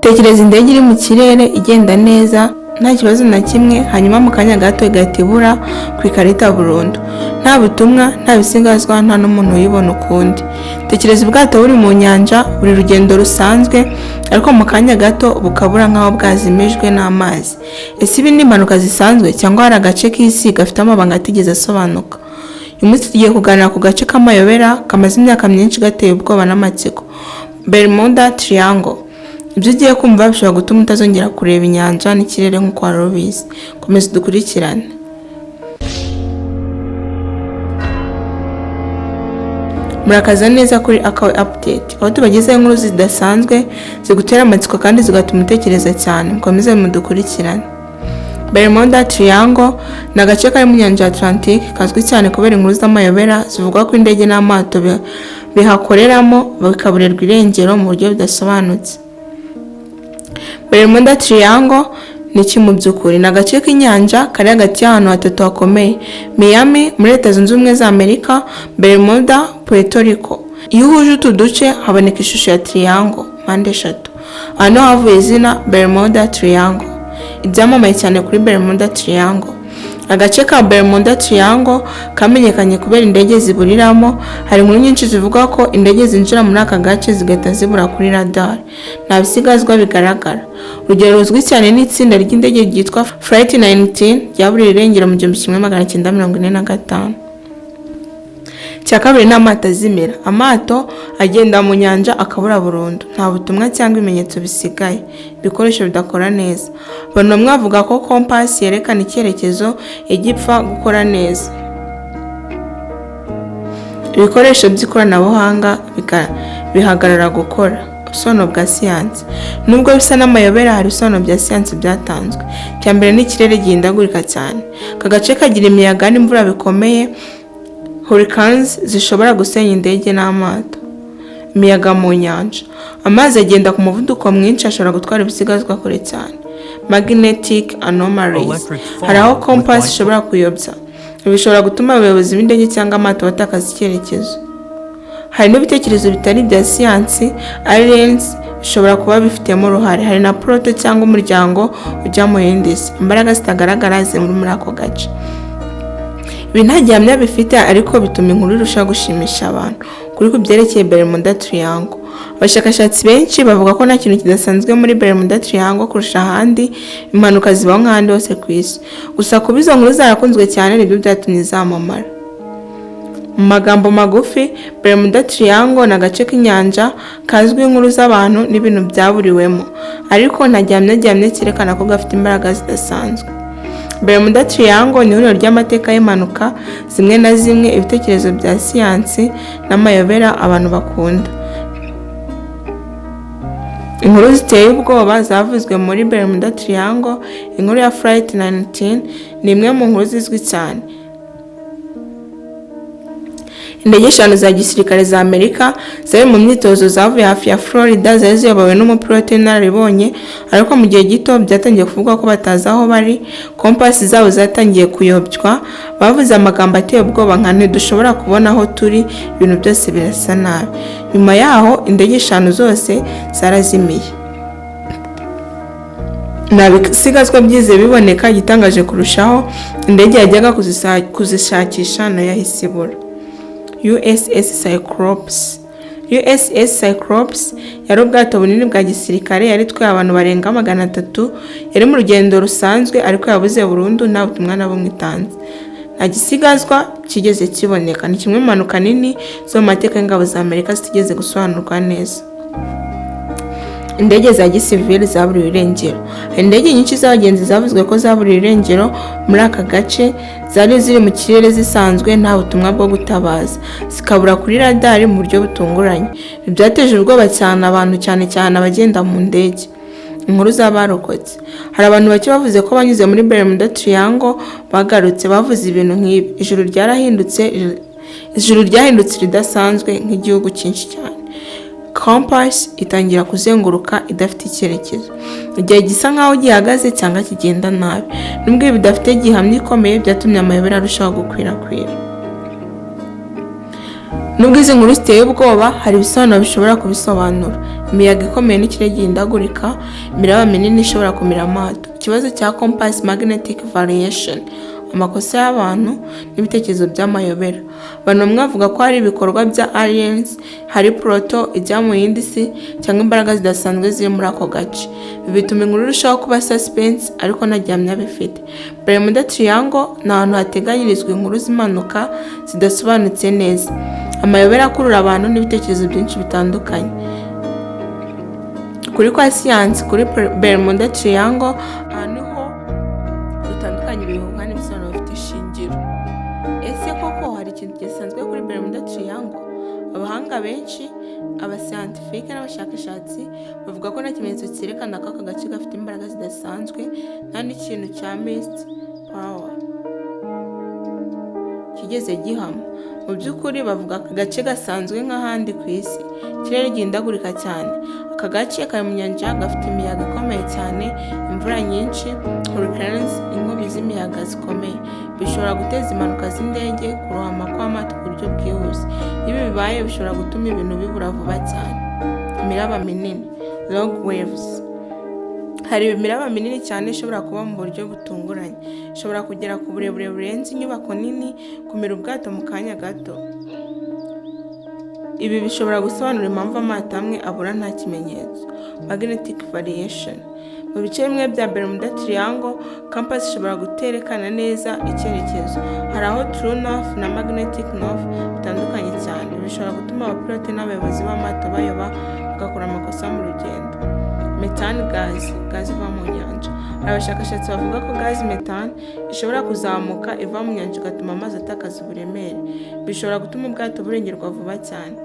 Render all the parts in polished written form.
Tekereza indege iri mu kirere igenda neza nta kibazo na kimwe, hanyuma mu kanya gato igahita ibura ku ikarita burundu, nta butumwa, nta bisigazwa, nta n'umuntu uyibona ukundi. Tekereza ubwato buri mu nyanja, buri rugendo rusanzwe, ariko mu kanya gato bukabura nk'aho bwazimijwe n'amazi. Ese ibi ni impanuka zisanzwe cyangwa hari agace k'isi gafite amabanga atigeze asobanuka? Uyu munsi tugiye kuganira ku gace k'amayobera kamaze imyaka myinshi gateye ubwoba n'amatsiko, Bermuda Triangle. Ibyo ugiye kumva bishobora gutuma utazongera kureba inyanja n'ikirere nk'uko wari ubizi. Komeza dukurikirane. Murakaza neza kuri Akawe Update, aho tubagezaho inkuru zidasanzwe zigutera amatsiko kandi zigatuma utekereza cyane. Mukomeze mudukurikirane. Bermuda Triangle ni agace kari mu nyanja ya Atlantic kazwi cyane kubera inkuru z'amayobera zivuga ko indege n'amato bihakoreramo bikaburirwa irengero mu buryo budasobanutse. Bermuda Triangle ni iki mu by'ukuri? Ni agace k'inyanja kari hagati y'ahantu hatatu hakomeye: Miami muri Leta Zunze Ubumwe za Amerika, Bermuda, Puerto Rico. Iyo uhuje utu duce haboneka ishusho ya triangle, mpande eshatu. Aha niho havuye izina Bermuda Triangle. Ibyamamaye cyane kuri Bermuda Triangle. Agace ka Bermuda Triangle kamenyekanye kubera indege ziburiramo. Hari inkuru nyinshi zivuga ko indege zinjira muri aka gace zigahita zibura kuri radar, nta bisigazwa bigaragara. Urugero ruzwi cyane ni itsinda ry'indege ryitwa Flight 19 ryaburiye irengero mu 1945. Cya kabiri ni amato azimira. Amato agenda mu nyanja akabura burundu, nta butumwa cyangwa ibimenyetso bisigaye, ibikoresho bidakora neza. Abantu bamwe bavuga ko compass yerekana icyerekezo igipfa gukora neza. Ibikoresho by'ikoranabuhanga bihagarara gukora. Ubusobanuro bwa siyansi. Nubwo bisa n'amayobera, hari ibisobanuro bya siyansi byatanzwe. Cya mbere ni ikirere gihindagurika cyane. Aka gace kagira imiyaga n'imvura bikomeye, hurricanes zishobora gusenya indege n'amato. Imiyaga mu nyanja. Amazi agenda ku muvuduko mwinshi, ashobora gutwara ibisigazwa kure cyane. Magnetic anomalies. Hari aho compass ishobora kuyobya. Ibi bishobora gutuma abayobozi b'indege cyangwa amato batakaza icyerekezo. Hari n'ibitekerezo bitari bya siyansi, aliens bishobora kuba bifitemo uruhare. Hari na proto cyangwa umuryango ujya mu yindi si, imbaraga zitagaragara ziri muri ako gace. Ibi nta gihamya bifite, ariko bituma inkuru irushaho gushimisha abantu. Kuri ku byerekeye Bermuda Triangle, abashakashatsi benshi bavuga ko nta kintu kidasanzwe muri Bermuda Triangle kurusha ahandi. Impanuka zibaho nk'ahandi hose ku isi, gusa kuba izo nkuru zarakunzwe cyane nibyo byatumye zamamara. Mu magambo magufi, Bermuda Triangle ni agace k'inyanja kazwiho inkuru z'abantu n'ibintu byaburiwemo, ariko nta gihamya cyerekana ko gafite imbaraga zidasanzwe. Bermuda Triangle ni ihuriro ry'amateka y'impanuka zimwe na zimwe, ibitekerezo bya siyansi n'amayobera abantu bakunda. Inkuru ziteye ubwoba zavuzwe muri Bermuda Triangle. Inkuru ya Flight 19 ni imwe mu nkuru zizwi cyane. Indege 5 za gisirikare za Amerika zari mu myitozo zavuye hafi ya Florida, zari ziyobowe n'umupilote w'inararibonye, ariko mu gihe gito byatangiye kuvugwa ko batazi aho bari. Compass zabo zatangiye kuyobywa. Bavuze amagambo ateye ubwoba nka "ntidushobora kubona aho turi, ibintu byose birasa nabi." Nyuma yaho indege 5 zose zarazimiye, nta bisigazwa byize biboneka. Igitangaje kurushaho, indege yajyaga kuzishakisha nayo yahise ibura. USS Cyclops. USS Cyclops yari ubwato bunini bwa gisirikare, yari itwaye abantu barenga 300. Yari mu rugendo rusanzwe, ariko yabuze burundu, nta butumwa na bumwe itanze. Nta gisigazwa kigeze kiboneka. Ni kimwe mu mpanuka nini zo mu mateka y'ingabo za Amerika zitigeze gusobanurwa neza. Indege za gisivili zaburiwe irengero. Indege nyinshi z'abagenzi zavuzwe ko zaburiwe irengero muri aka gace. Zari ziri mu kirere zisanzwe, nta butumwa bwo gutabaza, zikabura kuri radar mu buryo butunguranye. Ibi byateje ubwoba cyane abantu, cyane abagenda mu ndege. Inkuru z'abarokotse. Hari abantu bake bavuze ko banyuze muri Bermuda Triangle bagarutse bavuze ibintu nk'ibi: ijuru ryahindutse ridasanzwe nk'igihugu cyinshi cyane. Compass itangira kuzenguruka idafite icyerekezo, igihe gisa nkaho gihagaze cyangwa kigenda nabi. Nubwo ibi bidafite gihamya ikomeye, byatumye amayobera arushaho gukwirakwira. Nubwo izi nkuru ziteye ubwoba, hari ibisobanuro bishobora kubisobanura. imiyaga ikomeye n'ikirere gihindagurika, imiraba minini ishobora kumira amato. Ikibazo cya compass magnetic variation, amakosa y'abantu n'ibitekerezo by'amayobera. Abantu bamwe bavuga ko hari ibikorwa bya aliens, hari proto ijya mu yindi si, cyangwa imbaraga zidasanzwe ziri muri ako gace. Ibi bituma inkuru irushaho kuba suspense ariko nta gihamya bifite. Bermuda Triangle ni ahantu hateganyirizwa inkuru z'impanuka zidasobanutse neza, amayobera akurura abantu n'ibitekerezo byinshi bitandukanye. Kuri kwa siyansi, kuri Bermuda Triangle, aha niho dutandukanye ibihuha n'ibisobanuro bifite ishingiro. Ese koko hari ikintu gisanzwe kuri Bermuda Triangle? Abahanga benshi, abasiyantifike n'abashakashatsi bavuga ko nta kimenyetso cyerekana ko aka gace gafite imbaraga zidasanzwe, nta n'ikintu cya mist power kigeze gihama. Mu by'ukuri bavuga aka gace gasanzwe nk'ahandi ku isi, ikirere gihindagurika cyane. Aka gace kari mu nyanja, gafite imiyaga ikomeye cyane, imvura nyinshi, hurricanes, inkubi z'imiyaga zikomeye. Bishobora guteza impanuka z'indege, kurohama kw'amato ku buryo bwihuse. Ibi bibaye bishobora gutuma ibintu bibura vuba cyane. Imiraba minini, long waves. Hari imiraba minini cyane ishobora kuba mu buryo butunguranye, ishobora kugera ku burebure burenze inyubako nini, kumira ubwato mu kanya gato. Ibi bishobora gusobanura impamvu amato amwe abura nta kimenyetso. Magnetic variation. Mu bice bimwe bya Bermuda Triangle, compass ishobora guterekana neza icyerekezo. Hari aho true north na magnetic north bitandukanye cyane. Bishobora gutuma abapilote n'abayobozi b'amato bayoba, bagakora amakosa mu rugendo. Methane gas, gazi iva mu nyanja. Hari abashakashatsi bavuga ko gazi methane ishobora kuzamuka iva mu nyanja igatuma amazi atakaza uburemere. Bishobora gutuma ubwato burengerwa vuba cyane.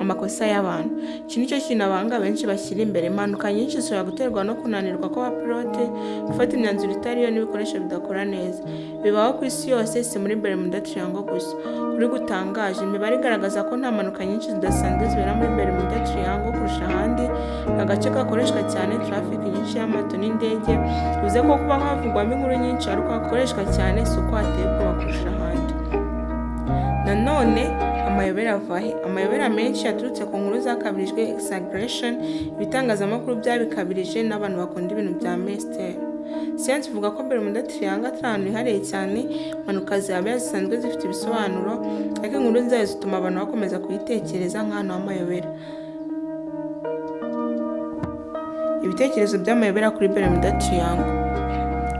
Amakosa y'abantu. Iki nicyo kintu abahanga benshi bashyira imbere. Impanuka nyinshi zishobora guterwa no kunanirwa kw'abapilote, gufata imyanzuro itariyo n'ibikoresho bidakora neza. Bibaho ku isi yose, si muri Bermuda Triangle gusa. Kuri gutangaje, imibare igaragaza ko nta mpanuka nyinshi zidasanzwe zibera muri Bermuda Triangle kurusha ahandi. Ni agace gakoreshwa cyane, traffic nyinshi y'amato n'indege. Bivuze ko kuba havugwamo inkuru nyinshi ariko hakoreshwa cyane, si uko hateye ubwoba kurusha ahandi. Nanone amayobera avahe. Amayobera menshi yaturutse ku nkuru zakabirijwe, exaggeration, ibitangazamakuru byabikabirije n'abantu bakunda ibintu bya mystère. Siyansi ivuga ko Bermuda Triangle atari ahantu hihariye cyane, impanuka zihabera zisanzwe zifite ibisobanuro, ariko inkuru zayo zituma abantu bakomeza kuyitekereza nk'ahantu h'amayobera. Ibitekerezo by'amayobera kuri Bermuda Triangle.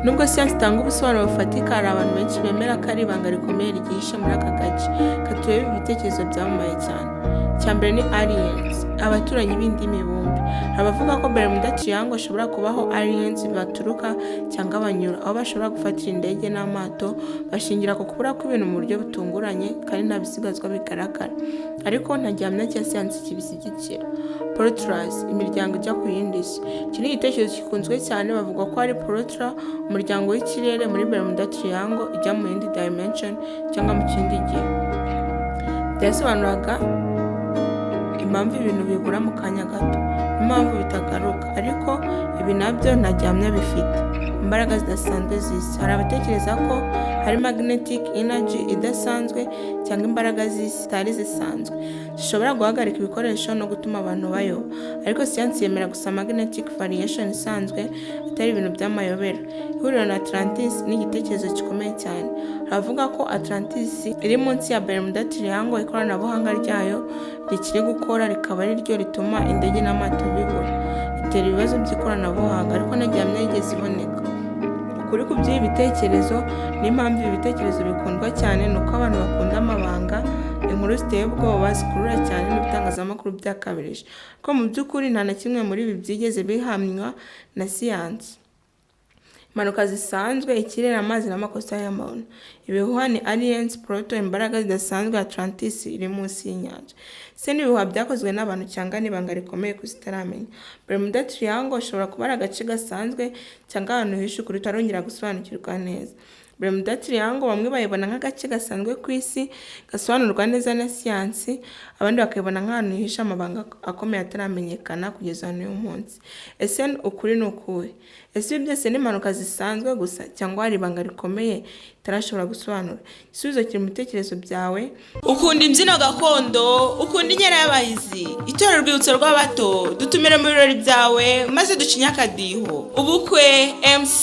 Nubwo siyansi itanga ubusobanuro bufatika, hari abantu benshi bemera ko ari ibanga rikomeye ryihishe muri aka gace. Katurebe ibitekerezo byamamaye cyane. Icya mbere ni aliens, abaturanyi b'indi mibumbe. Abavuga ko Bermuda Triangle ishobora kubaho aliens baturuka cyangwa banyura, aho bashobora gufatira indege n'amato, bashingira ku kubura kw'ibintu mu buryo butunguranye kandi nta bisigazwa bigaragara, ariko nta gihamya cya siyansi kibishyigikira. Portals, imiryango ijya ku yindi si. Iki ni igitekerezo gikunzwe cyane. Bavuga ko hari portal, umuryango w'ikirere muri Bermuda Triangle ijya mu yindi dimension cyangwa mu kindi gihe. Byasobanuraga impamvu ibintu bibura mu kanya gato, impamvu bitagaruka, ariko ibi nabyo nta gihamya bifite. Imbaraga zidasanzwe z'isi. Hari abatekereza ko hari magnetic energy idasanzwe cyangwa imbaraga z'isi zitari zisanzwe zishobora guhagarika ibikoresho no gutuma abantu bayoba, ariko siyansi yemera gusa magnetic variation isanzwe, atari ibintu by'amayobera. Ihuriro na Atlantis ni igitekerezo gikomeye cyane. Haravuga ko Atlantis iri munsi ya Bermuda Triangle, ikoranabuhanga ryayo rikiri gukora rikaba ari ryo rituma indege n'amato bibura. Itera ibibazo by'ikoranabuhanga, ariko nta gihamya yigeze iboneka. Ukuri ku by'ibi bitekerezo n'impamvu ibi bitekerezo bikundwa cyane ni uko abantu bakunda amabanga, inkuru ziteye ubwoba zikurura cyane n'ibitangazamakuru byakabirije, ko mu by'ukuri nta na kimwe muri ibi byigeze bihamywa na siyansi. Impanuka zisanzwe, ikirere, amazi n'amakosa y'amuntu. Ibihuha ni aliens, proto, imbaraga zidasanzwe, Atlantis iri munsi y'inyanja. Se n'ibihuha byakozwe n'abantu cyangwa n'ibanga rikomeye ku isi itaramenya. Bermuda Triangle ishobora kuba ari agace gasanzwe cyangwa ahantu hihishe ukuri tutarongera gusobanukirwa neza. Bermuda Triangle bamwe bayibona nk'agace gasanzwe ku isi gasobanurwa neza na siyansi, abandi bakayibona nk'ahantu hihishe amabanga akomeye ataramenyekana kugeza n'uyu munsi. Ese ukuri ni ukuhe? Ese ibi byose ni impanuka zisanzwe gusa cyangwa hari ibanga rikomeye itarashobora gusobanura? Igisubizo kiri mu bitekerezo byawe. Ukunda imbyino gakondo, ukunda inkera y'abahizi, itorero urwibutso rw'abato, dutumire mu birori byawe maze ducinye akadiho. Ubukwe, MC,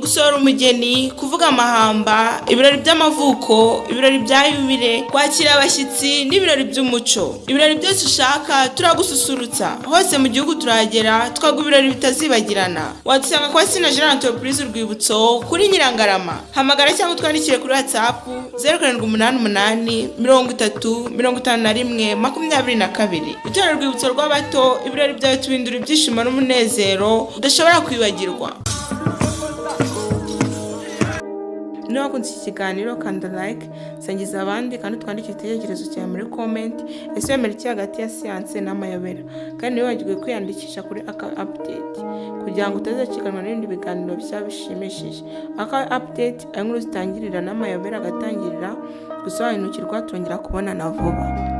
gusohora umugeni, kuvuga amahamba, ibirori by'amavuko, ibirori bya yubile, kwakira abashyitsi n'ibirori by'umuco. Ibirori byose ushaka turagususurutsa. Hose mu gihugu turagera, twaguha ibirori bitazibagirana. Wadusanga kwa Sina General Entreprise urwibutso kuri Nyirangarama. Hamagara cyangwa twandikire kuri WhatsApp 0788 30 51 22. Itorero urwibutso rw'abato, ibirori byawe tubindura ibyishimo n'umunezero udashobora kwibagirwa. Niba wakunze iki kiganiro kanda like, sangiza abandi kandi twandike igitekerezo cyawe muri comment. Ese wemera iki hagati ya siyanse n'amayobera? Kandi ntiwibagirwe kwiyandikisha kuri aka update kugira ngo utazacikanwa n'ibindi biganiro bishya bishimishije. Aka update aho inkuru zitangirira n'amayobera agatangirira gusobanukirwa, tongera kubonana vuba.